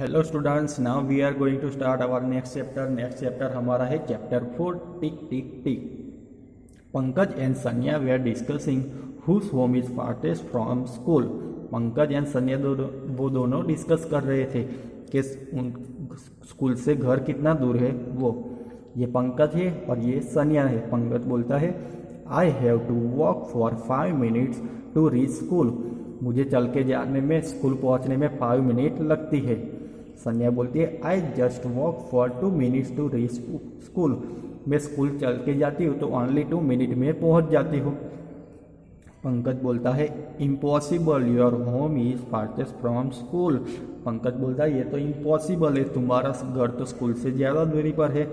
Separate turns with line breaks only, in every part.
Hello students, now we are going to start our next chapter. Next chapter हमारा है chapter 4, tick tick tick. Pankaj and Saniya वे are discussing whose home is farthest from school. Pankaj and Saniya वो दोनों discuss कर रहे थे कि school से घर कितना दूर है। वो ये पंकज है और ये सनिया है। पंकज बोलता है I have to walk for 5 minutes to reach school. मुझे चल के जाने में, स्कूल पहुंचने में 5 मिनट लगती है। सनिया बोलती है I just walk for 2 minutes to reach school. मैं स्कूल चल के जाती हूँ तो ओनली 2 मिनट में पहुँच जाती हूँ। पंकज बोलता है impossible, your home is farthest from school. Pankaj बोलता है ये तो इम्पॉसिबल है, तुम्हारा घर तो स्कूल से ज़्यादा दूरी पर है।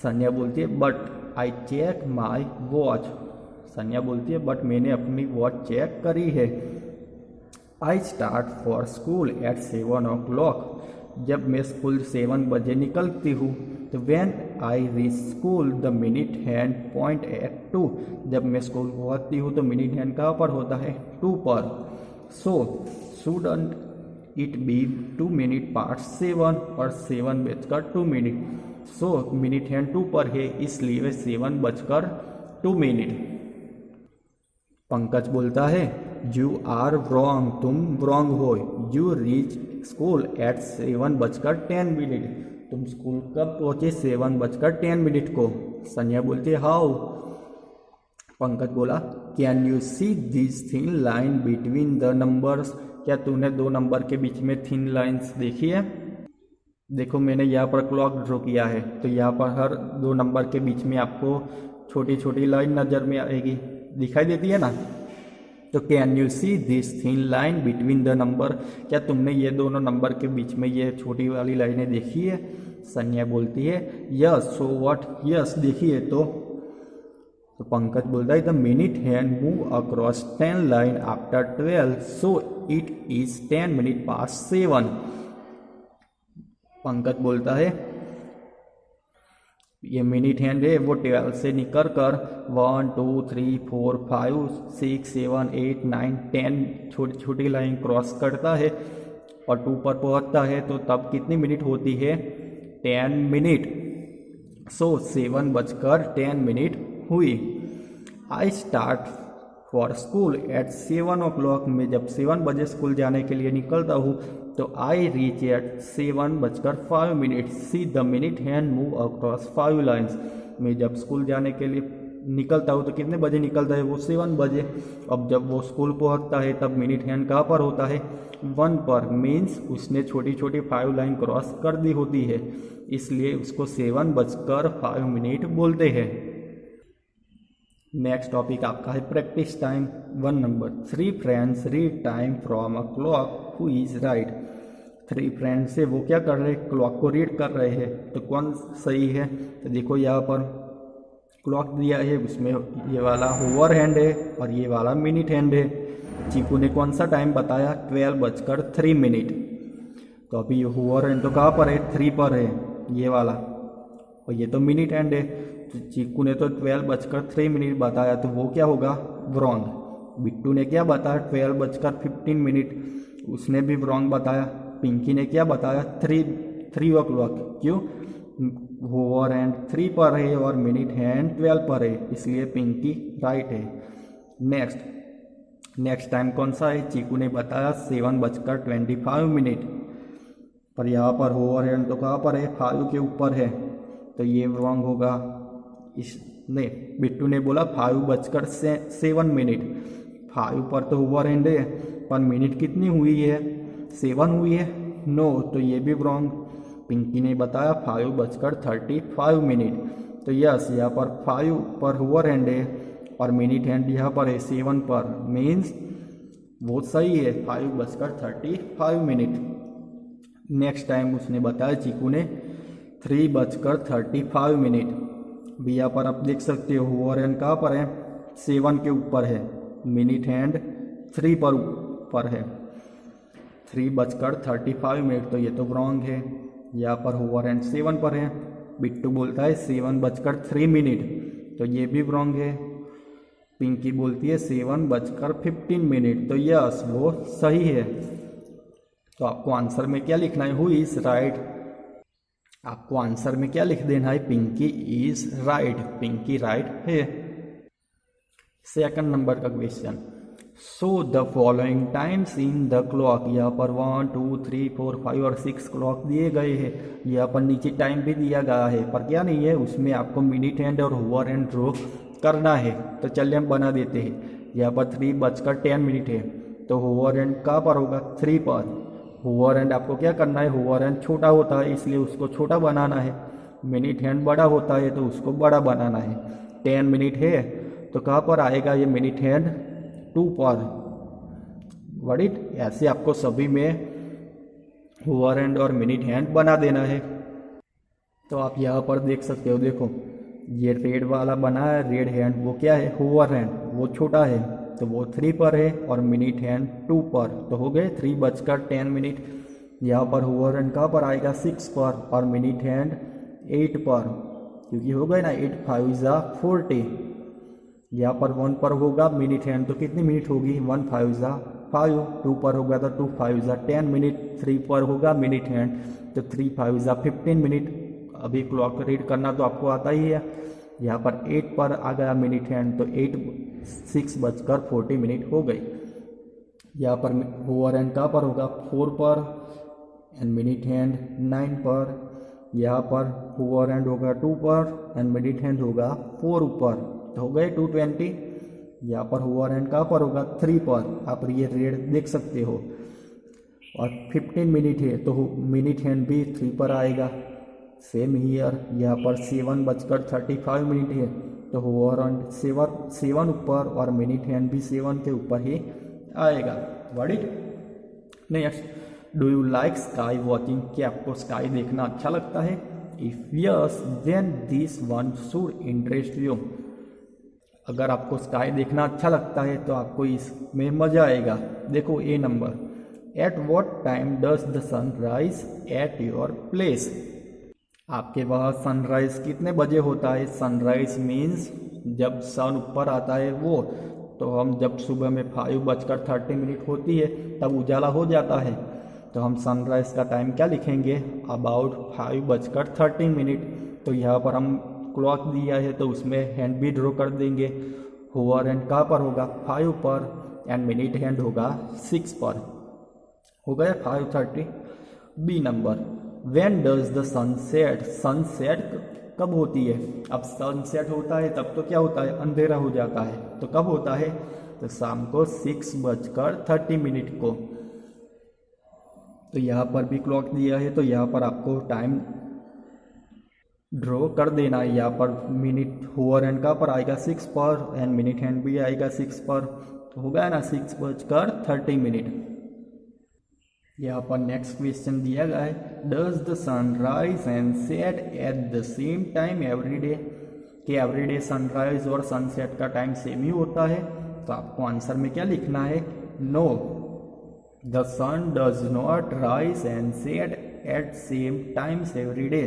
सनिया बोलती है but I check my watch. Sania बोलती है बट मैंने अपनी वॉच चेक करी है। I start for school eight 7 o'clock। जब मैं स्कूल 7 बजे निकलती हूँ तो when I reach school the minute hand point at 2। जब मैं स्कूल पहुँचती हूँ तो मिनट हैंड कहाँ पर होता है? 2 पर। So shouldn't it be 2 minute past 7 और 7 बजकर 2 मिनट। सो मिनट हैंड 2 पर है, इसलिए 7 बजकर 2 मिनट। पंकज बोलता है यू आर रॉन्ग, तुम रॉन्ग हो। यू रीच स्कूल एट 7 बजकर 10 मिनट। तुम स्कूल कब पहुँचे? 7 बजकर 10 मिनट को। सनिया बोलती है हाउ। पंकज बोला can you see this thin line between the numbers. क्या तूने 2 नंबर के बीच में थिन लाइन्स देखी है? देखो मैंने यहाँ पर क्लॉक ड्रॉ किया है, तो यहाँ पर हर 2 नंबर के बीच में आपको छोटी छोटी लाइन नज़र में आएगी, दिखाई देती है ना। तो can you see this thin line between the number. क्या तुमने ये दोनों नंबर के बीच में ये छोटी वाली लाइनें देखी है? सनिया बोलती है यस। So what? यस देखी है तो पंकज बोलता है the minute hand move across 10 line after 12, so it is 10 minute past 7। Pankaj बोलता है ये मिनट हैंड है वो 12 से निकल कर 1 2 3 4 5 6 7 8 9 10 छोटी छोटी लाइन क्रॉस करता है और 2 पर पहुंचता है। तो तब कितनी मिनट होती है? 10 मिनट। सो 7 बजकर 10 मिनट हुई। I start for school eight 7 o'clock। मैं जब 7 बजे स्कूल जाने के लिए निकलता हूँ तो आई रीच एट 7 बजकर 5 minute. See the minute hand move across 5 lines. मैं जब स्कूल जाने के लिए निकलता हूँ तो कितने बजे निकलता है? वो 7 बजे। अब जब वो स्कूल पहुँचता है तब मिनट हैंड कहाँ पर होता है? 1 पर। मीन्स उसने छोटी छोटी 5 लाइन क्रॉस कर दी होती है, इसलिए उसको 7 बजकर 5 मिनट बोलते हैं। नेक्स्ट टॉपिक आपका है practice time 1 number. 3 friends read time from a clock who is right. 3 friends से वो क्या कर रहे हैं? क्लॉक को रीड कर रहे हैं, तो कौन सही है? तो देखो यहाँ पर क्लॉक दिया है, उसमें ये वाला होवर हैंड है और ये वाला मिनट हैंड है। चीकू ने कौन सा टाइम बताया? 12 बजकर 3 मिनट। तो अभी ये होवर हैंड तो कहाँ पर है? 3 पर है ये वाला, और ये तो मिनट हैंड है। तो चीकू ने तो 12 बजकर 3 मिनट बताया, तो वो क्या होगा? रॉन्ग। बिट्टू ने क्या बताया? 12 बजकर 15 मिनट, उसने भी रॉन्ग बताया। पिंकी ने क्या बताया? 3 o'clock। क्यों? होवर हैंड 3 पर है और मिनट हैंड 12 पर है, इसलिए पिंकी राइट है। नेक्स्ट टाइम कौन सा है? चीकू ने बताया 7 बजकर 25 मिनट, पर यहाँ पर होवर हैंड तो कहाँ पर है? 5 के ऊपर है, तो ये रॉन्ग होगा। इसने बिट्टू ने बोला 5 बजकर 7 मिनट। 5 पर तो होवर हैंड है, पर मिनट कितनी हुई है? 7 हुई है। नो, तो ये भी रॉन्ग। पिंकी ने बताया 5 बजकर 35 मिनट, तो यस यहाँ पर 5 पर होवर हैंड है और मिनट हैंड यहाँ पर है 7 पर, मीन्स वो सही है, 5 बजकर 35 मिनट। नेक्स्ट टाइम उसने बताया चीकू ने 3 बजकर 35 मिनट। भी यहाँ पर आप देख सकते हो होवर हैंड कहाँ पर है? 7 के ऊपर है, मिनट हैंड 3 पर ऊपर है। 3 बजकर 35 मिनट, तो ये तो रॉन्ग है। यहाँ पर होवर हैंड 7 पर है। बिट्टू बोलता है 7 बजकर 3 मिनट, तो ये भी रॉन्ग है। पिंकी बोलती है 7 बजकर 15 मिनट, तो यस वो सही है। तो आपको आंसर में क्या लिखना है, हु इज राइट। आपको आंसर में क्या लिख देना है, Pinky is right, Pinky right है। सेकंड नंबर का question, so the following times in the clock. यहाँ पर 1 2 3 4 5 और 6 क्लॉक दिए गए हैं। यहाँ पर नीचे टाइम भी दिया गया है, पर क्या नहीं है, उसमें आपको मिनट हैंड और होवर हैंड ड्रॉ करना है। तो चलिए हम बना देते हैं। यहाँ पर 3:10 है, तो होवर हैंड कहाँ पर होगा, 3 पर। होवर हैंड आपको क्या करना है, होवर हैंड छोटा होता है इसलिए उसको छोटा बनाना है। मिनट हैंड बड़ा होता है तो उसको बड़ा बनाना है। 10 मिनट है तो कहाँ पर आएगा ये मिनट हैंड, 2 पर। व्हाट इट, ऐसे आपको सभी में होवर हैंड और मिनट हैंड बना देना है। तो आप यहाँ पर देख सकते हो, देखो ये रेड वाला बना है, रेड हैंड वो क्या है, होवर हैंड, वो छोटा है तो वो 3 पर है, और मिनट हैंड 2 पर। तो हो गए 3:10। यहाँ पर होवर हैंड कहाँ पर आएगा, 6 पर, और मिनट हैंड 8 पर, क्योंकि हो गए ना 8 5 ज़ा 40। यहाँ पर 1 पर होगा मिनट हैंड, तो कितनी मिनट होगी, 1 5 ज़ा 5, 2 पर होगा तो 2 5 ज़ा 10 मिनट, 3 पर होगा मिनट हैंड तो 3 5 ज़ा 15 मिनट। अभी क्लॉक रीड करना तो आपको आता ही है। यहाँ पर 8 पर आ गया मिनट हैंड, तो 6:40 हो गई। यहाँ पर होवर हैंड कहाँ पर होगा, 4 पर, एंड मिनट हैंड 9 पर। यहाँ पर होवर हैंड होगा 2 पर एंड मिनट हैंड होगा 4 ऊपर, तो हो गए 2:20। यहाँ पर होवर हैंड कहाँ पर होगा, 3 पर, आप ये रेड देख सकते हो। और 15 मिनट है तो मिनट हैंड भी 3 पर आएगा। सेम हीयर, यहाँ पर 7:35 है तो होवर हैंड 7 ऊपर और मिनट हैंड भी 7 के ऊपर ही आएगा। What it. Next, do you like sky watching. क्या आपको स्काई देखना अच्छा लगता है, if yes then this one should interest you. अगर आपको स्काई देखना अच्छा लगता है तो आपको इसमें मजा आएगा। देखो a number, at what time does the sun rise at your place. आपके वहाँ सनराइज कितने बजे होता है, सनराइज मीन्स जब सन ऊपर आता है वो। तो हम जब सुबह में 5:30 होती है तब उजाला हो जाता है, तो हम सनराइज का टाइम क्या लिखेंगे, अबाउट 5:30। तो यहाँ पर हम क्लॉक दिया है तो उसमें हैंड भी ड्रॉ कर देंगे। होवर हैंड कहाँ पर होगा, 5 पर, एंड मिनट हैंड होगा 6 पर। हो गया 5:30। B number, when does the sunset. Sunset कब होती है, अब सनसेट होता है तब तो क्या होता है, अंधेरा हो जाता है। तो कब होता है, तो शाम को 6:30 को। तो यहाँ पर भी क्लॉक दिया है तो यहाँ पर आपको टाइम ड्रॉ कर देना है। यहाँ पर मिनट होवर हैंड का पर आएगा 6 पर एंड मिनट हैंड भी आएगा 6 पर, तो हो गया ना 6:30। यहाँ पर नेक्स्ट क्वेश्चन दिया गया है, does the sun rise and set at the same time every day. कि एवरीडे सनराइज और सनसेट का टाइम सेम ही होता है। तो आपको आंसर में क्या लिखना है, no, the sun does not rise and set at same times every day.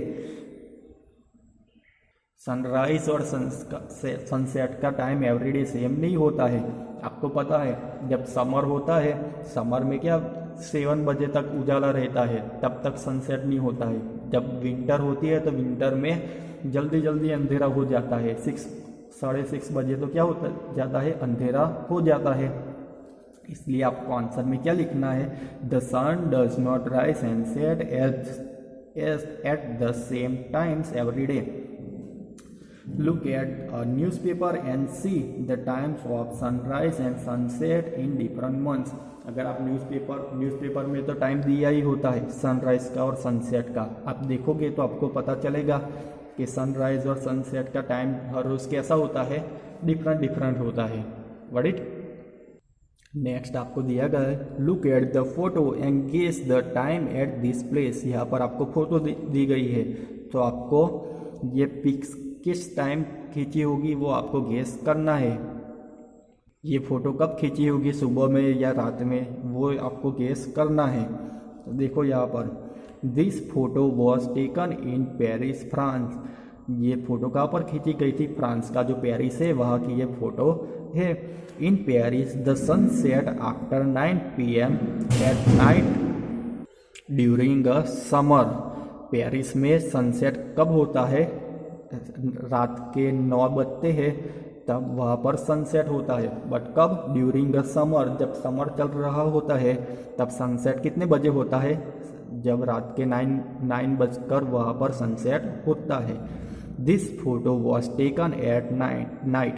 Sunrise और सनसेट का टाइम एवरीडे सेम नहीं होता है। आपको पता है जब समर होता है, समर में क्या 7 बजे तक उजाला रहता है, तब तक सनसेट नहीं होता है। जब विंटर होती है तो विंटर में जल्दी जल्दी अंधेरा हो जाता है, 6-6:30 बजे तो क्या होता जाता है, अंधेरा हो जाता है। इसलिए आपको आंसर में क्या लिखना है, the sun does not rise and set at the same times every day. Look at a newspaper and see the times of sunrise and sunset in different months। अगर आप न्यूज़पेपर में तो टाइम दिया ही होता है सनराइज का और sunset का। आप देखोगे तो आपको पता चलेगा कि सनराइज और सनसेट का टाइम हर रोज़ कैसा होता है, डिफरेंट होता है। What it. नेक्स्ट आपको दिया गया है, look at the photo and guess the time at this place. यहाँ पर आपको फोटो दी गई है तो आपको ये पिक्स किस टाइम खींची होगी वो आपको गेस करना है। ये फ़ोटो कब खींची होगी, सुबह में या रात में, वो आपको गेस करना है। तो देखो यहाँ पर, this photo was taken in Paris France. ये फ़ोटो कहाँ पर खींची गई थी, फ्रांस का जो पेरिस है वहाँ की ये फ़ोटो है। In Paris the sun set after 9 PM at night. During a summer. Paris में सनसेट कब होता है? रात के 9 बजते हैं तब वहाँ पर सनसेट होता है। बट कब? ड्यूरिंग अ समर, जब समर चल रहा होता है तब सनसेट कितने बजे होता है? जब रात के 9 बजकर वहाँ पर सनसेट होता है। This photo was taken at night.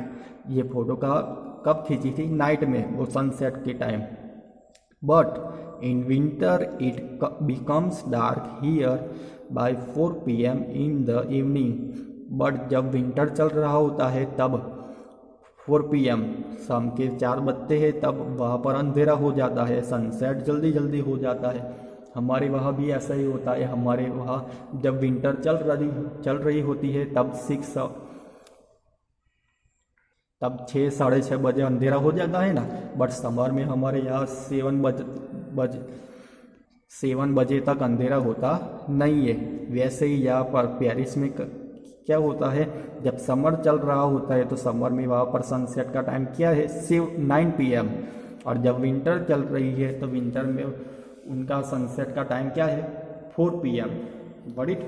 ये फोटो का कब खींची थी? नाइट में, वो सनसेट के time. But in winter it becomes dark here bye 4 PM in the evening. But जब विंटर चल रहा होता है तब 4 PM, शाम के 4 बजते हैं तब वहाँ पर अंधेरा हो जाता है, सनसेट जल्दी जल्दी हो जाता है। हमारे वहाँ भी ऐसा ही होता है। हमारे वहाँ जब विंटर चल रही होती है तब 6 साढ़े 6 बजे अंधेरा हो जाता है ना। बट समर में हमारे यहाँ 7 बजे तक अंधेरा होता नहीं है। वैसे ही यहाँ पर पेरिस में क्या होता है, जब समर चल रहा होता है तो समर में वहाँ पर सनसेट का टाइम क्या है? 9 PM। और जब विंटर चल रही है तो विंटर में उनका सनसेट का टाइम क्या है? 4 PM। Got it?